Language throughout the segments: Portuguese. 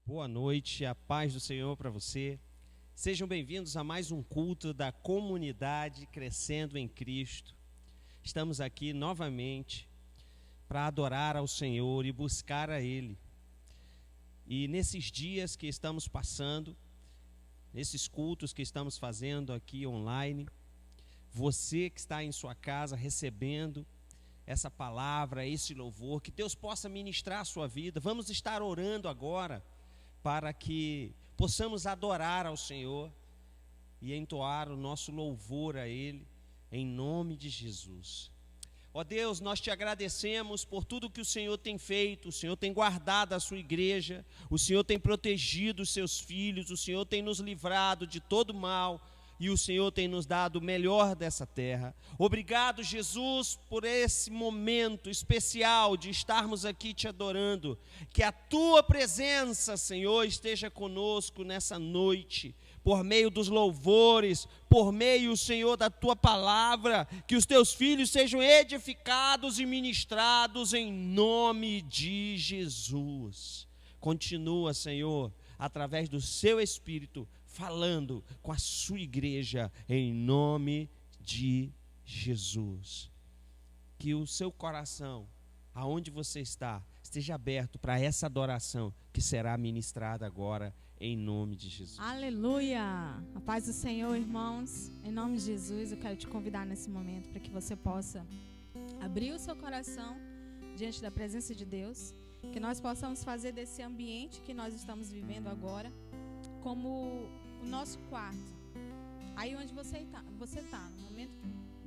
Boa noite, a paz do Senhor para você. Sejam bem-vindos a mais um culto da comunidade Crescendo em Cristo. Estamos aqui novamente para adorar ao Senhor e buscar a Ele. E nesses dias que estamos passando, nesses cultos que estamos fazendo aqui online, você que está em sua casa recebendo essa palavra, esse louvor, que Deus possa ministrar a sua vida. Vamos estar orando agora para que possamos adorar ao Senhor e entoar o nosso louvor a Ele, em nome de Jesus. Ó Deus, nós te agradecemos por tudo que o Senhor tem feito. O Senhor tem guardado a sua igreja, o Senhor tem protegido os seus filhos, o Senhor tem nos livrado de todo mal, e o Senhor tem nos dado o melhor dessa terra. Obrigado, Jesus, por esse momento especial de estarmos aqui te adorando. Que a tua presença, Senhor, esteja conosco nessa noite, por meio dos louvores, por meio, Senhor, da tua palavra. Que os teus filhos sejam edificados e ministrados em nome de Jesus. Continua, Senhor, através do seu Espírito, falando com a sua igreja, em nome de Jesus. Que o seu coração, aonde você está, esteja aberto para essa adoração que será ministrada agora, em nome de Jesus. Aleluia! A paz do Senhor, irmãos. Em nome de Jesus, eu quero te convidar nesse momento para que você possa abrir o seu coração diante da presença de Deus, que nós possamos fazer desse ambiente que nós estamos vivendo agora como o nosso quarto, aí onde você está, no momento,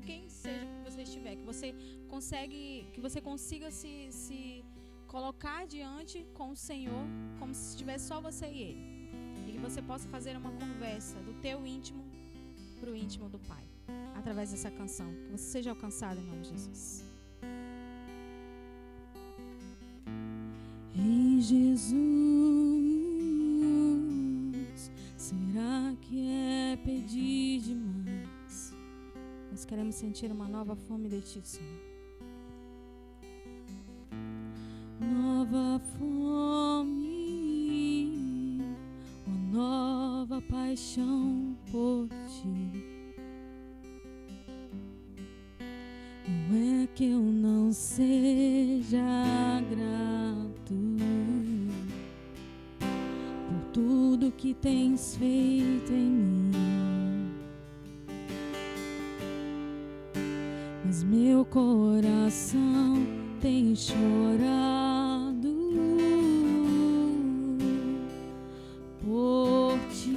quem seja que você estiver, que você consiga se colocar diante com o Senhor, como se estivesse só você e Ele, e que você possa fazer uma conversa do teu íntimo para o íntimo do Pai, através dessa canção, que você seja alcançado em nome de Jesus. Em Jesus, será que é pedir demais? Nós queremos sentir uma nova fome de ti, Senhor. Nova fome, uma nova paixão por ti. Não é que eu não seja grato por tudo que tens feito em mim, mas meu coração tem chorado por ti.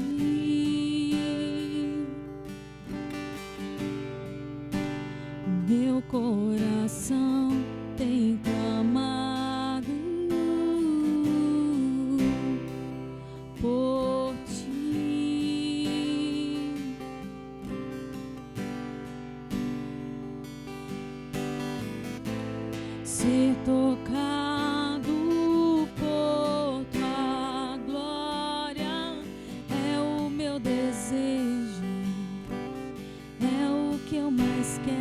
Meu coração tem clamado por ti. Ser tocado por tua glória é o meu desejo, é o que eu mais quero,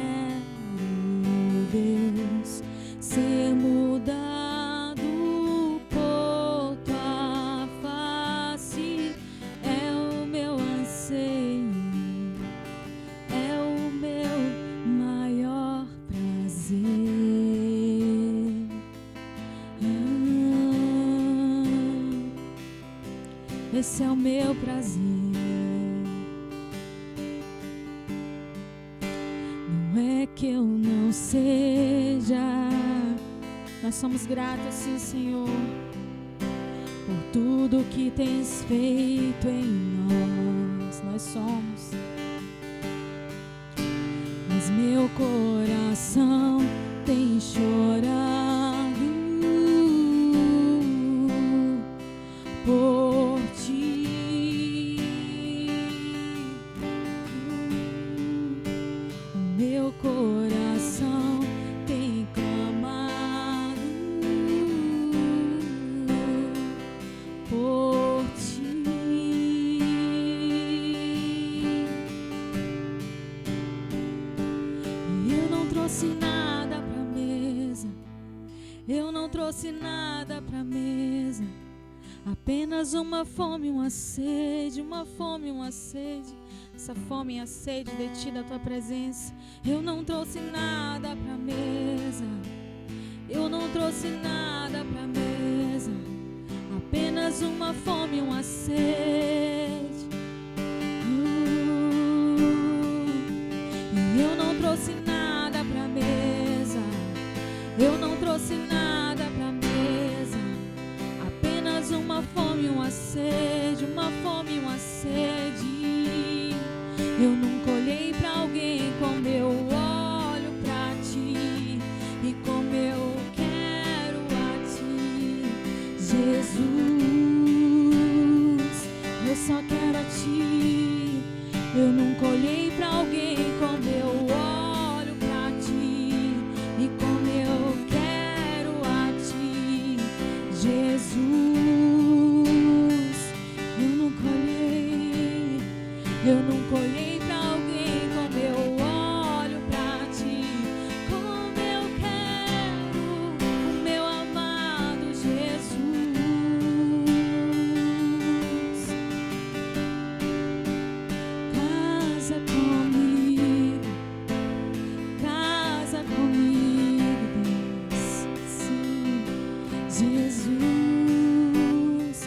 Deus. Ser mudado por tua face é o meu anseio, é o meu maior prazer. Esse é o meu prazer. Não é que eu não seja, nós somos gratos, sim, Senhor, por tudo que tens feito em nós. Nós somos, mas meu coração tem chorado por ti. O meu coração tem clamado por ti. Eu não trouxe nada pra mesa, eu não trouxe nada pra mesa, Apenas uma fome, uma sede, uma fome, uma sede. Essa fome e a sede de ti, da tua presença. Eu não trouxe nada pra mesa. Eu não trouxe nada pra mesa. Apenas uma fome, uma sede. E eu não trouxe nada pra mesa. Eu não trouxe nada pra mesa. Apenas uma fome, uma sede. Uma fome, uma sede. Eu nunca olhei pra alguém como eu olho pra ti, e como eu quero a ti, Jesus. Eu só quero a ti. Eu nunca olhei pra alguém como eu olho pra ti, e como eu quero a ti, Jesus. Eu nunca olhei pra alguém como eu olho pra ti, como eu quero o meu amado Jesus. Casa comigo, Deus, sim, Jesus.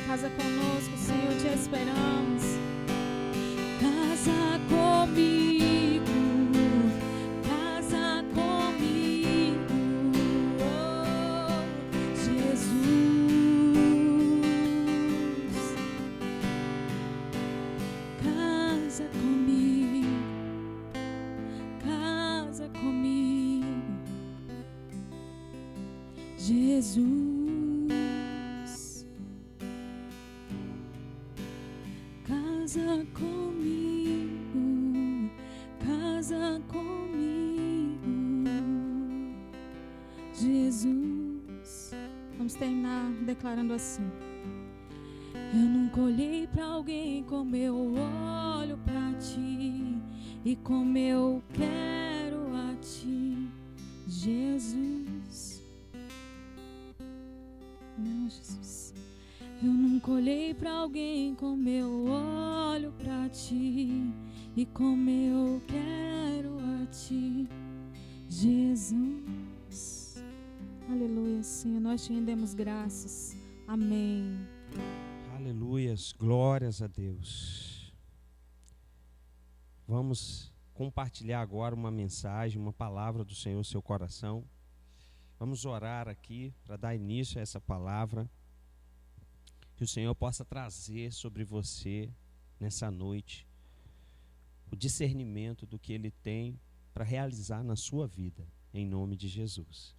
Casa conosco, Senhor, te esperamos. Casa comigo, oh, Jesus. Casa comigo, Jesus. Casa comigo, Jesus. Vamos terminar declarando assim: eu nunca olhei pra alguém como eu olho pra ti, e como eu quero a ti, Jesus. Não, Jesus. Eu nunca olhei pra alguém como eu olho pra ti, e como eu quero a ti, Jesus. Aleluia, Senhor, nós te rendemos graças. Amém. Aleluias, glórias a Deus. Vamos compartilhar agora uma mensagem, uma palavra do Senhor no seu coração. Vamos orar aqui para dar início a essa palavra. Que o Senhor possa trazer sobre você nessa noite o discernimento do que Ele tem para realizar na sua vida, em nome de Jesus.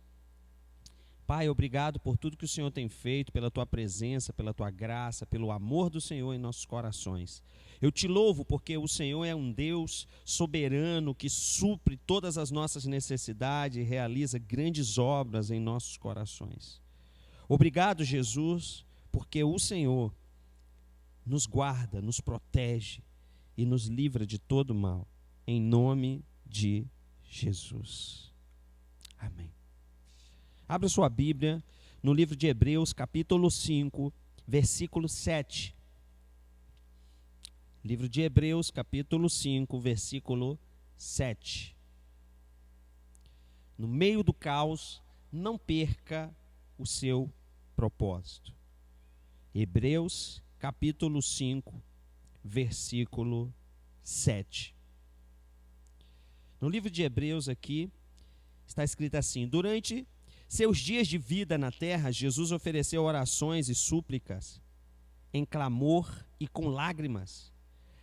Pai, obrigado por tudo que o Senhor tem feito, pela Tua presença, pela Tua graça, pelo amor do Senhor em nossos corações. Eu te louvo porque o Senhor é um Deus soberano que supre todas as nossas necessidades e realiza grandes obras em nossos corações. Obrigado, Jesus, porque o Senhor nos guarda, nos protege e nos livra de todo mal, em nome de Jesus. Amém. Abra sua Bíblia no livro de Hebreus, capítulo 5, versículo 7. Livro de Hebreus, capítulo 5, versículo 7. No meio do caos, não perca o seu propósito. Hebreus, capítulo 5, versículo 7. No livro de Hebreus aqui, está escrito assim: durante seus dias de vida na terra, Jesus ofereceu orações e súplicas, em clamor e com lágrimas.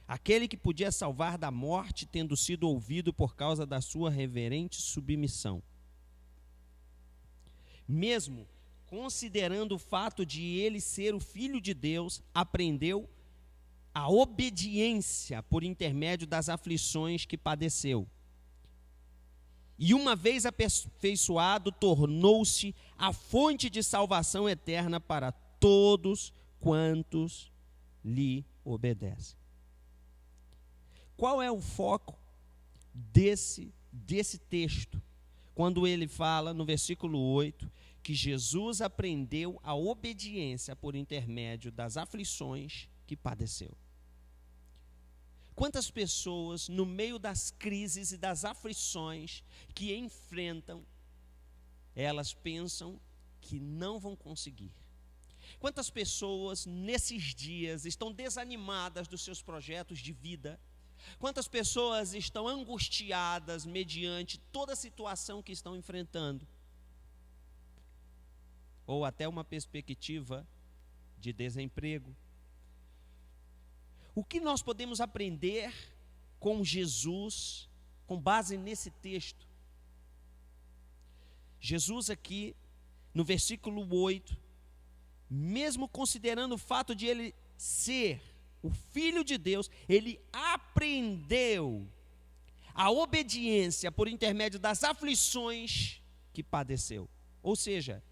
Aquele que podia salvar da morte, tendo sido ouvido por causa da sua reverente submissão. Mesmo considerando o fato de ele ser o Filho de Deus, aprendeu a obediência por intermédio das aflições que padeceu. E uma vez aperfeiçoado, tornou-se a fonte de salvação eterna para todos quantos lhe obedecem. Qual é o foco desse texto? Quando ele fala no versículo 8, que Jesus aprendeu a obediência por intermédio das aflições que padeceu. Quantas pessoas, no meio das crises e das aflições que enfrentam, elas pensam que não vão conseguir? Quantas pessoas nesses dias estão desanimadas dos seus projetos de vida? Quantas pessoas estão angustiadas mediante toda a situação que estão enfrentando? Ou até uma perspectiva de desemprego. O que nós podemos aprender com Jesus, com base nesse texto? Jesus aqui, no versículo 8, mesmo considerando o fato de ele ser o Filho de Deus, ele aprendeu a obediência por intermédio das aflições que padeceu. Ou seja,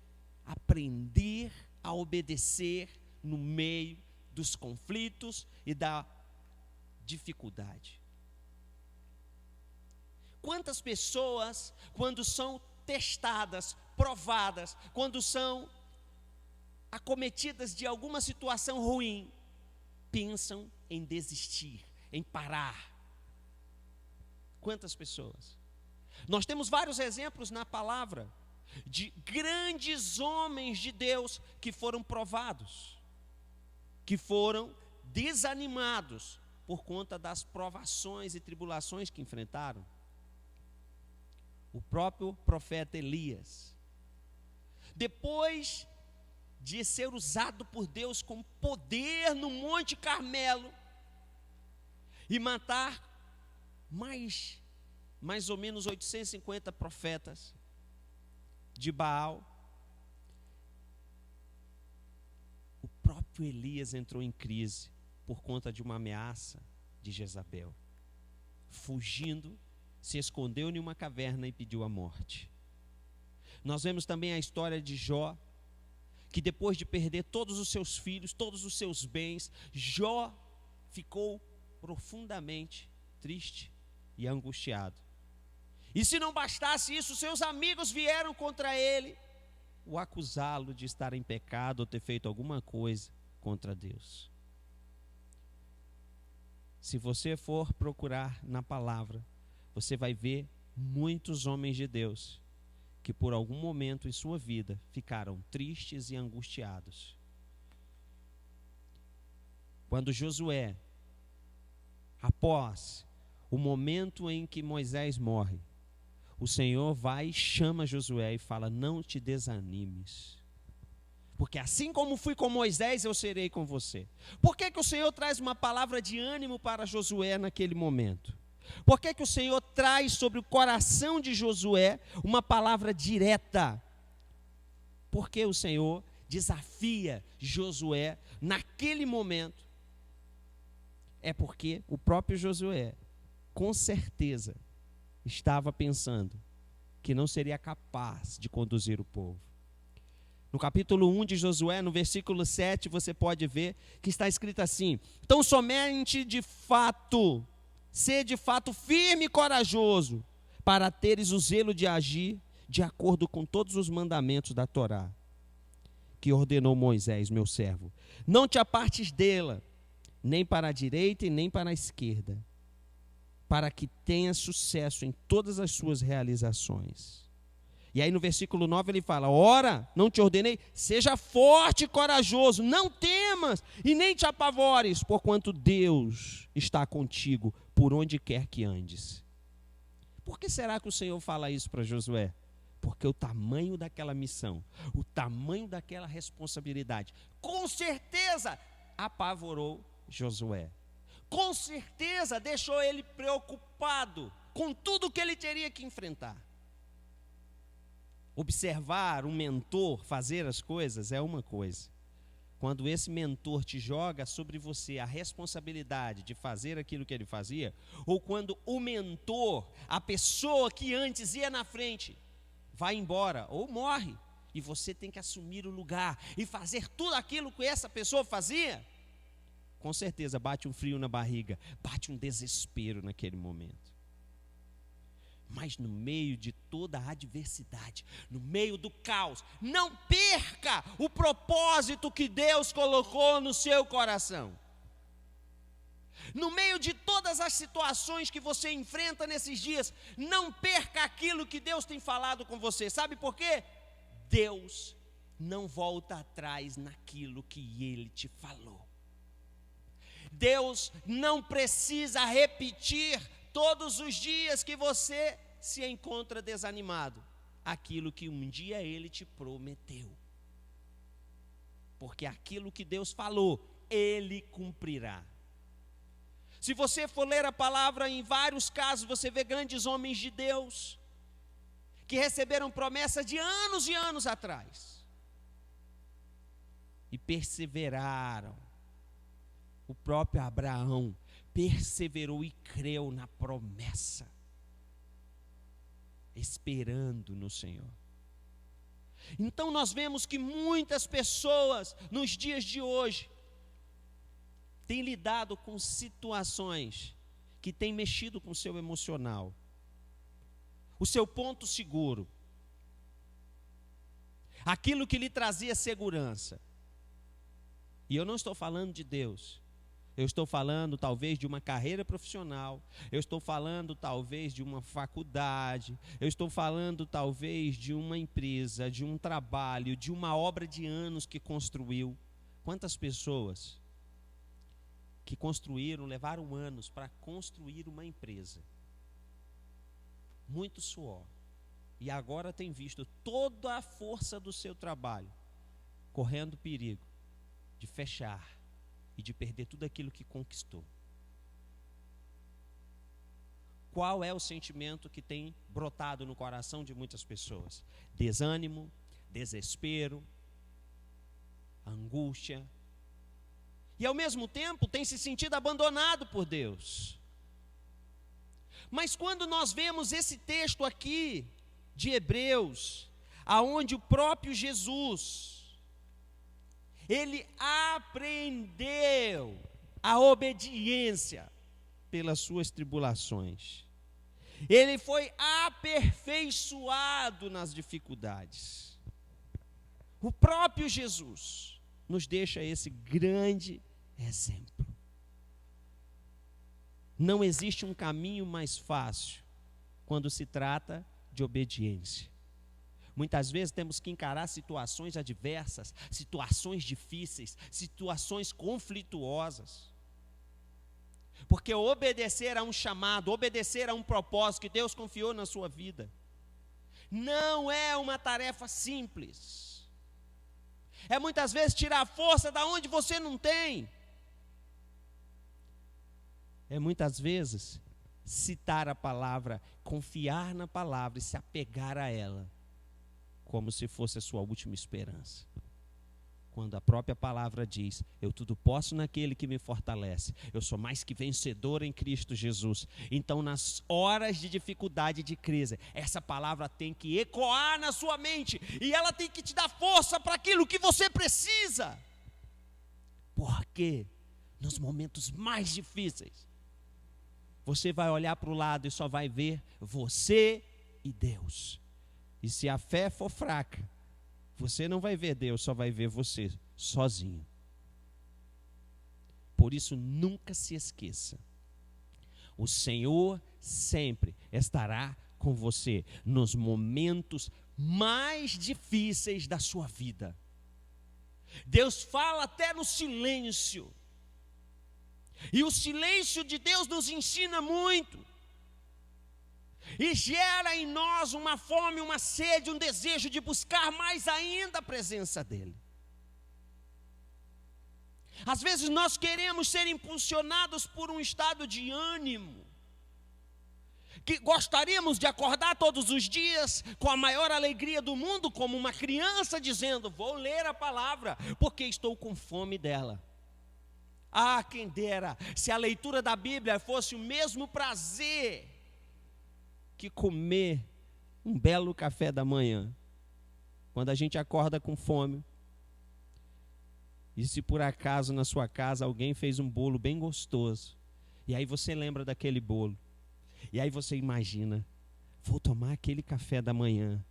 aprender a obedecer no meio dos conflitos e da dificuldade. Quantas pessoas, quando são testadas, provadas, quando são acometidas de alguma situação ruim, pensam em desistir, em parar? Quantas pessoas? Nós temos vários exemplos na palavra de grandes homens de Deus que foram provados, que foram desanimados por conta das provações e tribulações que enfrentaram. O próprio profeta Elias, depois de ser usado por Deus com poder no Monte Carmelo e matar mais ou menos 850 profetas de Baal, o próprio Elias entrou em crise por conta de uma ameaça de Jezabel. Fugindo, se escondeu em uma caverna e pediu a morte. Nós vemos também a história de Jó, que depois de perder todos os seus filhos, todos os seus bens, Jó ficou profundamente triste e angustiado. E se não bastasse isso, seus amigos vieram contra ele, o acusá-lo de estar em pecado ou ter feito alguma coisa contra Deus. Se você for procurar na palavra, você vai ver muitos homens de Deus que por algum momento em sua vida ficaram tristes e angustiados. Quando Josué, após o momento em que Moisés morre, o Senhor vai e chama Josué e fala: não te desanimes, porque assim como fui com Moisés, eu serei com você. Por que o Senhor traz uma palavra de ânimo para Josué naquele momento? Por que o Senhor traz sobre o coração de Josué uma palavra direta? Porque o Senhor desafia Josué naquele momento. É porque o próprio Josué, com certeza, estava pensando que não seria capaz de conduzir o povo. No capítulo 1 de Josué, no versículo 7, você pode ver que está escrito assim: então somente de fato, ser de fato firme e corajoso, para teres o zelo de agir de acordo com todos os mandamentos da Torá, que ordenou Moisés, meu servo. Não te apartes dela, nem para a direita e nem para a esquerda, para que tenha sucesso em todas as suas realizações. E aí no versículo 9 ele fala: ora, não te ordenei, seja forte e corajoso, não temas e nem te apavores, porquanto Deus está contigo por onde quer que andes. Por que será que o Senhor fala isso para Josué? Porque o tamanho daquela missão, o tamanho daquela responsabilidade, com certeza apavorou Josué. Com certeza deixou ele preocupado com tudo que ele teria que enfrentar. Observar um mentor fazer as coisas é uma coisa. Quando esse mentor te joga sobre você a responsabilidade de fazer aquilo que ele fazia, ou quando o mentor, a pessoa que antes ia na frente, vai embora ou morre, e você tem que assumir o lugar e fazer tudo aquilo que essa pessoa fazia, com certeza bate um frio na barriga, bate um desespero naquele momento. mas no meio de toda a adversidade, no meio do caos, não perca o propósito que Deus colocou no seu coração. No meio de todas as situações que você enfrenta nesses dias, não perca aquilo que Deus tem falado com você. Sabe por quê? Deus não volta atrás naquilo que Ele te falou. Deus não precisa repetir todos os dias que você se encontra desanimado aquilo que um dia Ele te prometeu. Porque aquilo que Deus falou, Ele cumprirá. Se você for ler a palavra, em vários casos você vê grandes homens de Deus que receberam promessas de anos e anos atrás e perseveraram. O próprio Abraão perseverou e creu na promessa, esperando no Senhor. Então nós vemos que muitas pessoas nos dias de hoje têm lidado com situações que têm mexido com o seu emocional, o seu ponto seguro, aquilo que lhe trazia segurança. E eu não estou falando de Deus, eu estou falando talvez de uma carreira profissional, eu estou falando talvez de uma faculdade, eu estou falando talvez de uma empresa, de um trabalho, de uma obra de anos que construiu. Quantas pessoas que construíram, levaram anos para construir uma empresa, muito suor, e agora tem visto toda a força do seu trabalho correndo perigo de fechar e de perder tudo aquilo que conquistou. Qual é o sentimento que tem brotado no coração de muitas pessoas? Desânimo, desespero, angústia. E ao mesmo tempo tem se sentido abandonado por Deus. Mas quando nós vemos esse texto aqui de Hebreus, aonde o próprio Jesus, Ele aprendeu a obediência pelas suas tribulações. Ele foi aperfeiçoado nas dificuldades. O próprio Jesus nos deixa esse grande exemplo. Não existe um caminho mais fácil quando se trata de obediência. Muitas vezes temos que encarar situações adversas, situações difíceis, situações conflituosas. Porque obedecer a um chamado, obedecer a um propósito que Deus confiou na sua vida, não é uma tarefa simples. É muitas vezes tirar força da onde você não tem. É muitas vezes citar a palavra, confiar na palavra e se apegar a ela, como se fosse a sua última esperança. Quando a própria palavra diz, eu tudo posso naquele que me fortalece, eu sou mais que vencedor em Cristo Jesus. Então nas horas de dificuldade e de crise, essa palavra tem que ecoar na sua mente, e ela tem que te dar força para aquilo que você precisa. Porque nos momentos mais difíceis, você vai olhar para o lado e só vai ver você e Deus. E se a fé for fraca, você não vai ver Deus, só vai ver você sozinho. Por isso, nunca se esqueça. O Senhor sempre estará com você nos momentos mais difíceis da sua vida. Deus fala até no silêncio. E o silêncio de Deus nos ensina muito. E gera em nós uma fome, uma sede, um desejo de buscar mais ainda a presença dEle. Às vezes nós queremos ser impulsionados por um estado de ânimo, que gostaríamos de acordar todos os dias com a maior alegria do mundo, como uma criança dizendo, vou ler a palavra, porque estou com fome dela. Ah, quem dera, se a leitura da Bíblia fosse o mesmo prazer que comer um belo café da manhã. Quando a gente acorda com fome, e se por acaso na sua casa alguém fez um bolo bem gostoso, e aí você lembra daquele bolo, e aí você imagina vou tomar aquele café da manhã.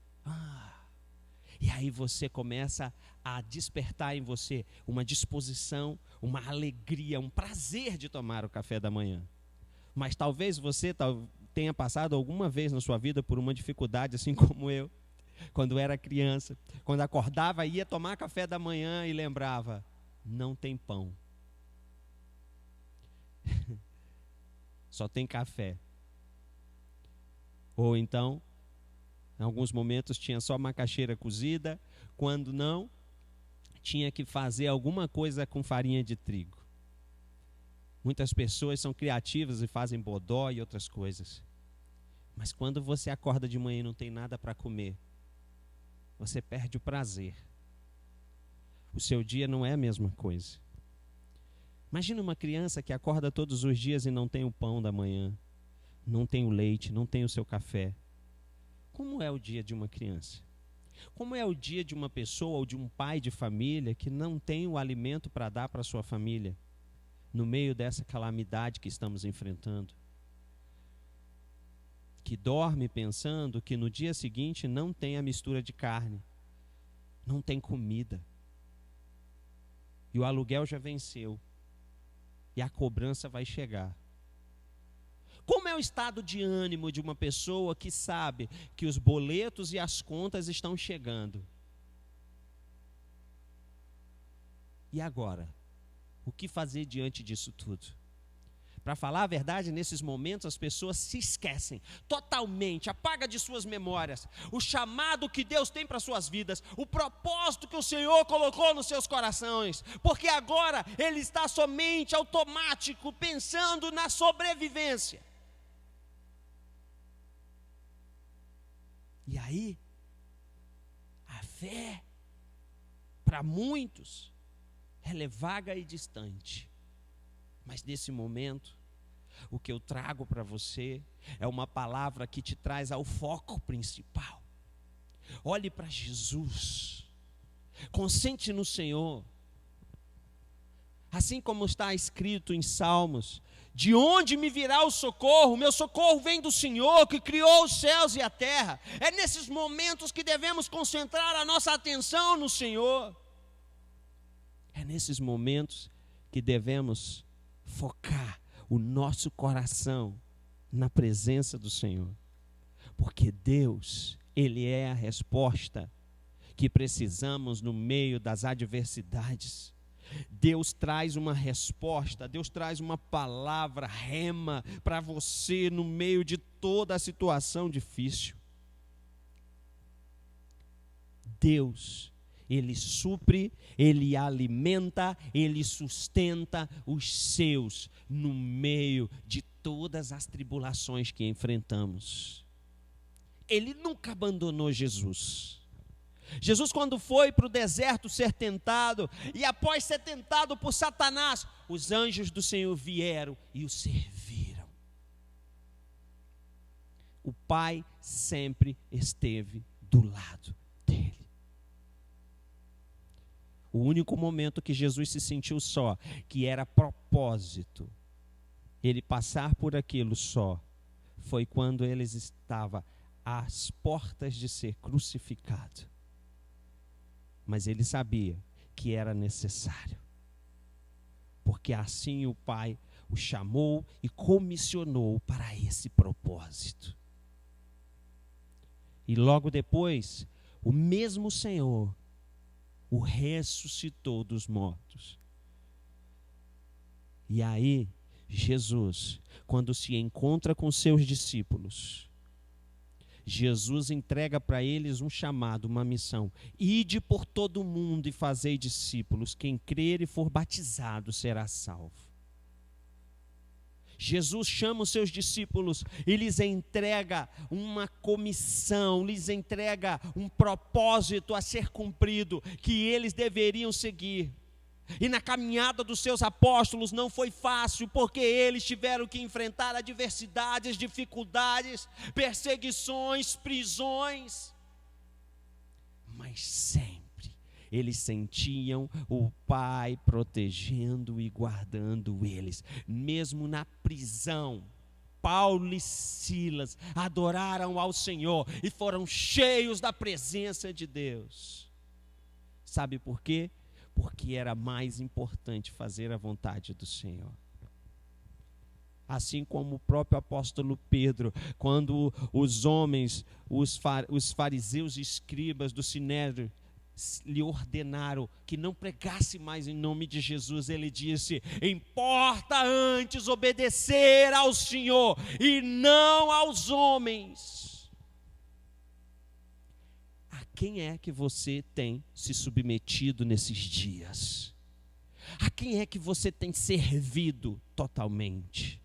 E aí você começa a despertar em você uma disposição, uma alegria, um prazer de tomar o café da manhã. Mas talvez você tenha passado alguma vez na sua vida por uma dificuldade, assim como eu, quando era criança, quando acordava, ia tomar café da manhã e lembrava, não tem pão. Só tem café. Ou então, em alguns momentos tinha só macaxeira cozida, quando não, tinha que fazer alguma coisa com farinha de trigo. Muitas pessoas são criativas e fazem bodó e outras coisas. Mas quando você acorda de manhã e não tem nada para comer, você perde o prazer. O seu dia não é a mesma coisa. Imagina uma criança que acorda todos os dias e não tem o pão da manhã, não tem o leite, não tem o seu café. Como é o dia de uma criança? Como é o dia de uma pessoa ou de um pai de família que não tem o alimento para dar para a sua família, no meio dessa calamidade que estamos enfrentando? Que dorme pensando que no dia seguinte não tem a mistura de carne, não tem comida. E o aluguel já venceu. E a cobrança vai chegar. Como é o estado de ânimo de uma pessoa que sabe que os boletos e as contas estão chegando? E agora? O que fazer diante disso tudo? Para falar a verdade, nesses momentos as pessoas se esquecem totalmente, apaga de suas memórias o chamado que Deus tem para suas vidas, o propósito que o Senhor colocou nos seus corações, porque agora ele está somente automático, pensando na sobrevivência. E aí, a fé, para muitos, ela é vaga e distante. Mas nesse momento, o que eu trago para você é uma palavra que te traz ao foco principal. Olhe para Jesus, concentre no Senhor. Assim como está escrito em Salmos, de onde me virá o socorro? Meu socorro vem do Senhor, que criou os céus e a terra. É nesses momentos que devemos concentrar a nossa atenção no Senhor. É nesses momentos que devemos focar o nosso coração na presença do Senhor. Porque Deus, Ele é a resposta que precisamos no meio das adversidades. Deus traz uma resposta, Deus traz uma palavra rema para você no meio de toda a situação difícil. Deus, Ele supre, Ele alimenta, Ele sustenta os seus no meio de todas as tribulações que enfrentamos. Ele nunca abandonou Jesus. Jesus, quando foi para o deserto ser tentado, e após ser tentado por Satanás, os anjos do Senhor vieram e o serviram. O Pai sempre esteve do lado dele. O único momento que Jesus se sentiu só, que era propósito, ele passar por aquilo só, foi quando ele estava às portas de ser crucificado. Mas ele sabia que era necessário, porque assim o Pai o chamou e comissionou para esse propósito. E logo depois, o mesmo Senhor o ressuscitou dos mortos. E aí, Jesus, quando se encontra com seus discípulos, Jesus entrega para eles um chamado, uma missão. Ide por todo o mundo e fazei discípulos. Quem crer e for batizado será salvo. Jesus chama os seus discípulos e lhes entrega uma comissão, lhes entrega um propósito a ser cumprido, que eles deveriam seguir. E na caminhada dos seus apóstolos não foi fácil, porque eles tiveram que enfrentar adversidades, dificuldades, perseguições, prisões. Mas sempre eles sentiam o Pai protegendo e guardando eles. Mesmo na prisão, Paulo e Silas adoraram ao Senhor e foram cheios da presença de Deus. Sabe por quê? Porque era mais importante fazer a vontade do Senhor. Assim como o próprio apóstolo Pedro, quando os homens, os fariseus e escribas do Sinédrio lhe ordenaram que não pregasse mais em nome de Jesus, ele disse: importa antes obedecer ao Senhor e não aos homens. A quem é que você tem se submetido nesses dias? A quem é que você tem servido totalmente?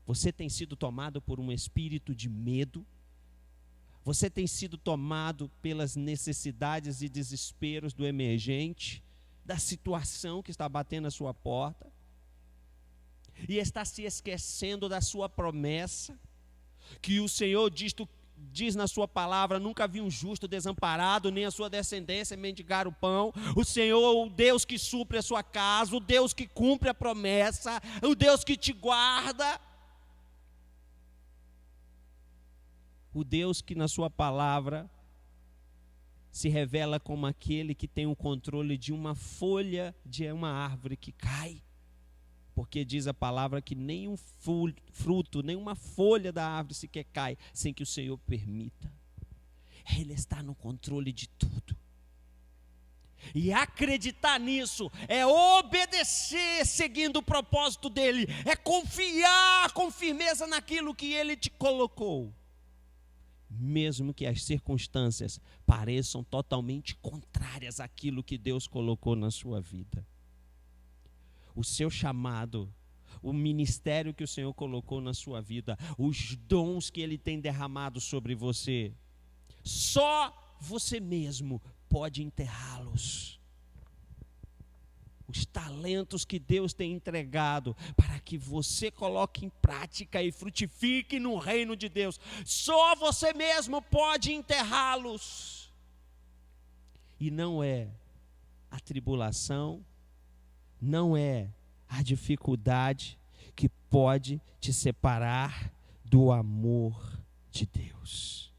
Você tem sido tomado por um espírito de medo? Você tem sido tomado pelas necessidades e desesperos do emergente, da situação que está batendo a sua porta? E está se esquecendo da sua promessa, que o Senhor diz na sua palavra: nunca vi um justo desamparado, nem a sua descendência mendigar o pão. O Senhor, o Deus que supre a sua casa, o Deus que cumpre a promessa, o Deus que te guarda. O Deus que na sua palavra se revela como aquele que tem o controle de uma folha de uma árvore que cai. Porque diz a palavra que nenhum fruto, nenhuma folha da árvore sequer cai sem que o Senhor permita. Ele está no controle de tudo. E acreditar nisso é obedecer seguindo o propósito dele, é confiar com firmeza naquilo que ele te colocou. Mesmo que as circunstâncias pareçam totalmente contrárias àquilo que Deus colocou na sua vida. O seu chamado, o ministério que o Senhor colocou na sua vida, os dons que Ele tem derramado sobre você, só você mesmo pode enterrá-los. Os talentos que Deus tem entregado para que você coloque em prática e frutifique no reino de Deus, só você mesmo pode enterrá-los. E não é a tribulação, não é a dificuldade que pode te separar do amor de Deus.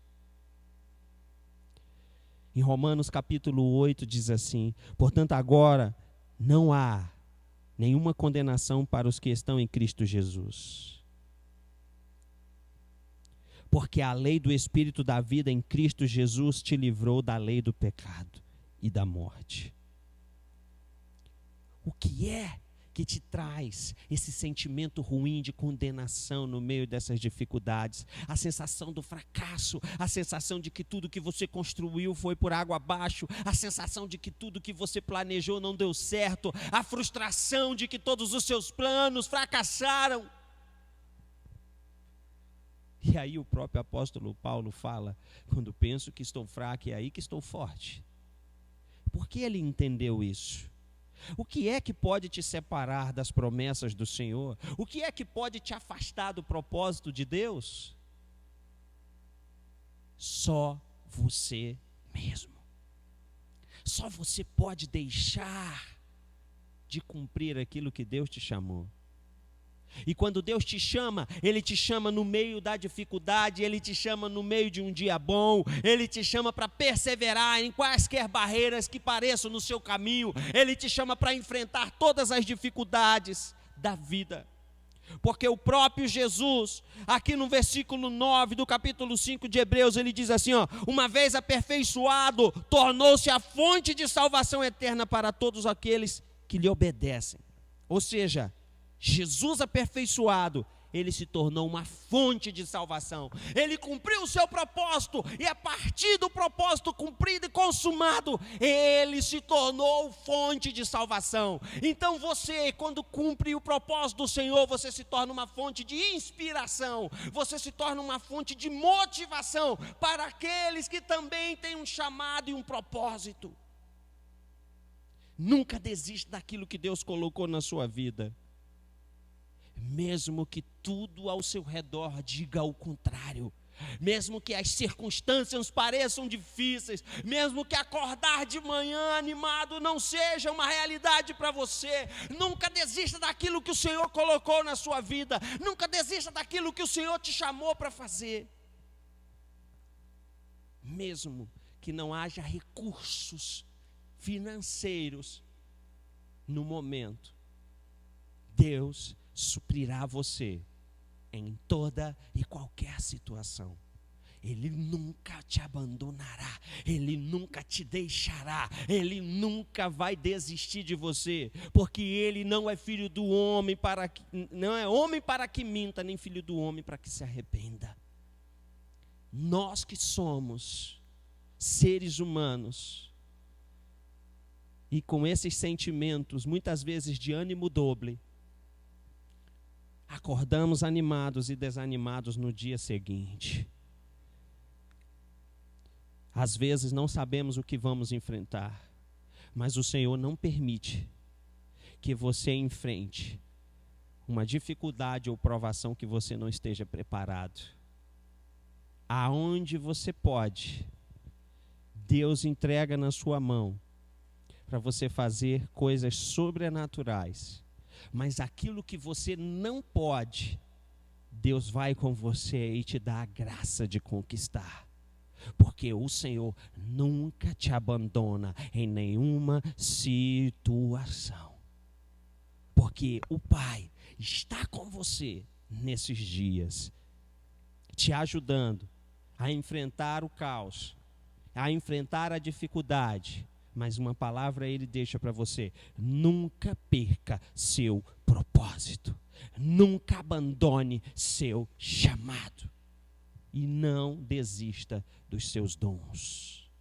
Em Romanos capítulo 8 diz assim: portanto agora não há nenhuma condenação para os que estão em Cristo Jesus. Porque a lei do Espírito da vida em Cristo Jesus te livrou da lei do pecado e da morte. O que é que te traz esse sentimento ruim de condenação no meio dessas dificuldades? A sensação do fracasso, a sensação de que tudo que você construiu foi por água abaixo, a sensação de que tudo que você planejou não deu certo, a frustração de que todos os seus planos fracassaram. E aí o próprio apóstolo Paulo fala: quando penso que estou fraco, é aí que estou forte. Por que ele entendeu isso? O que é que pode te separar das promessas do Senhor? O que é que pode te afastar do propósito de Deus? Só você mesmo. Só você pode deixar de cumprir aquilo que Deus te chamou. E quando Deus te chama, Ele te chama no meio da dificuldade, Ele te chama no meio de um dia bom, Ele te chama para perseverar em quaisquer barreiras que pareçam no seu caminho, Ele te chama para enfrentar todas as dificuldades da vida. Porque o próprio Jesus, aqui no versículo 9 do capítulo 5 de Hebreus, ele diz assim, uma vez aperfeiçoado, tornou-se a fonte de salvação eterna para todos aqueles que lhe obedecem. Ou seja, Jesus aperfeiçoado, ele se tornou uma fonte de salvação. Ele cumpriu o seu propósito, e a partir do propósito cumprido e consumado, ele se tornou fonte de salvação. Então você, quando cumpre o propósito do Senhor, você se torna uma fonte de inspiração, você se torna uma fonte de motivação para aqueles que também têm um chamado e um propósito. Nunca desista daquilo que Deus colocou na sua vida. Mesmo que tudo ao seu redor diga o contrário, Mesmo que as circunstâncias pareçam difíceis, mesmo que acordar de manhã animado não seja uma realidade para você, nunca desista daquilo que o Senhor colocou na sua vida, nunca desista daquilo que o Senhor te chamou para fazer. Mesmo que não haja recursos financeiros no momento, Deus suprirá você em toda e qualquer situação. Ele nunca te abandonará, Ele nunca te deixará, Ele nunca vai desistir de você, porque Ele não é filho do homem não é homem para que minta, nem filho do homem para que se arrependa. Nós que somos seres humanos e com esses sentimentos, muitas vezes de ânimo doble, acordamos animados e desanimados no dia seguinte. Às vezes não sabemos o que vamos enfrentar, mas o Senhor não permite que você enfrente uma dificuldade ou provação que você não esteja preparado. Aonde você pode, Deus entrega na sua mão para você fazer coisas sobrenaturais. Mas aquilo que você não pode, Deus vai com você e te dá a graça de conquistar. Porque o Senhor nunca te abandona em nenhuma situação. Porque o Pai está com você nesses dias, te ajudando a enfrentar o caos, a enfrentar a dificuldade. Mas uma palavra Ele deixa para você: nunca perca seu propósito, nunca abandone seu chamado e não desista dos seus dons,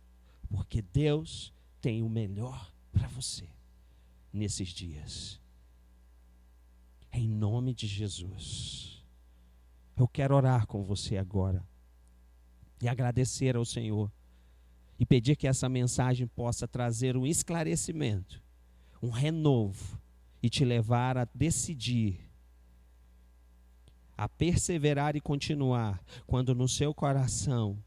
porque Deus tem o melhor para você nesses dias. Em nome de Jesus, eu quero orar com você agora e agradecer ao Senhor e pedir que essa mensagem possa trazer um esclarecimento, um renovo e te levar a decidir, a perseverar e continuar, quando no seu coração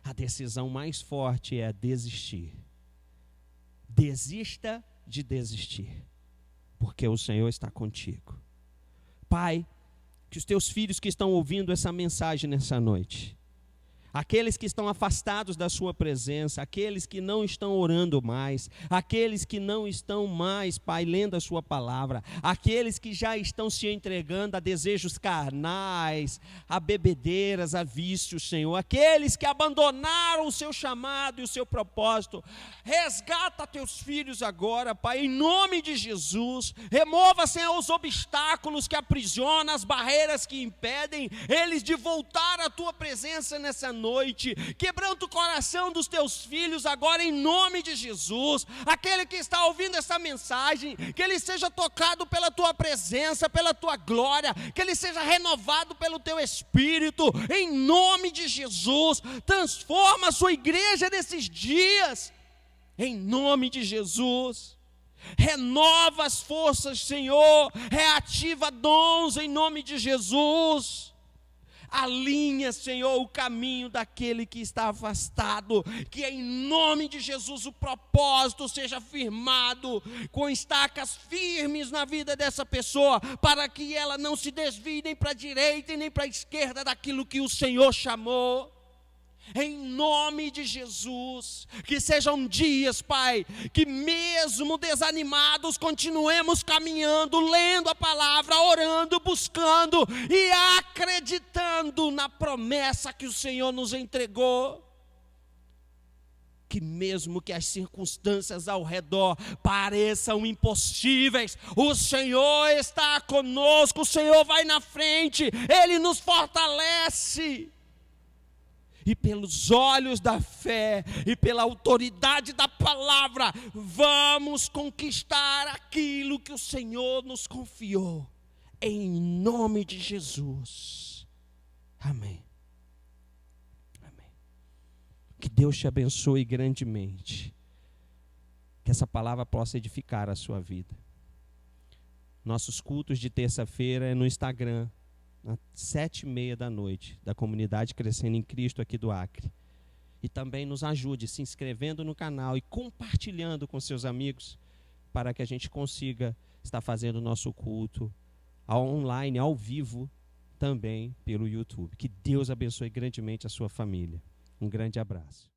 a decisão mais forte é desistir. Desista de desistir, porque o Senhor está contigo. Pai, que os teus filhos que estão ouvindo essa mensagem nessa noite, aqueles que estão afastados da sua presença, aqueles que não estão orando mais, aqueles que não estão mais, Pai, lendo a sua palavra, aqueles que já estão se entregando a desejos carnais, a bebedeiras, a vícios, Senhor, aqueles que abandonaram o seu chamado e o seu propósito, resgata teus filhos agora, Pai, em nome de Jesus. Remova, Senhor, os obstáculos que aprisionam, as barreiras que impedem eles de voltar à tua presença nessa noite. Quebrando o coração dos teus filhos agora em nome de Jesus. Aquele que está ouvindo essa mensagem, que ele seja tocado pela tua presença, pela tua glória, que ele seja renovado pelo teu Espírito, em nome de Jesus. Transforma a sua igreja nesses dias, em nome de Jesus. Renova as forças, Senhor, reativa dons em nome de Jesus. Alinha, Senhor, o caminho daquele que está afastado, que em nome de Jesus o propósito seja firmado, com estacas firmes na vida dessa pessoa, para que ela não se desvie nem para a direita e nem para a esquerda daquilo que o Senhor chamou. Em nome de Jesus, que sejam dias, Pai, que mesmo desanimados, continuemos caminhando, lendo a palavra, orando, buscando e acreditando na promessa que o Senhor nos entregou. Que mesmo que as circunstâncias ao redor pareçam impossíveis, o Senhor está conosco, o Senhor vai na frente, Ele nos fortalece. E pelos olhos da fé e pela autoridade da palavra, vamos conquistar aquilo que o Senhor nos confiou. Em nome de Jesus. Amém. Amém. Que Deus te abençoe grandemente. Que essa palavra possa edificar a sua vida. Nossos cultos de terça-feira é no Instagram, às 7h30 da noite, da comunidade Crescendo em Cristo aqui do Acre. E também nos ajude se inscrevendo no canal e compartilhando com seus amigos, para que a gente consiga estar fazendo o nosso culto online, ao vivo, também pelo YouTube. Que Deus abençoe grandemente a sua família. Um grande abraço.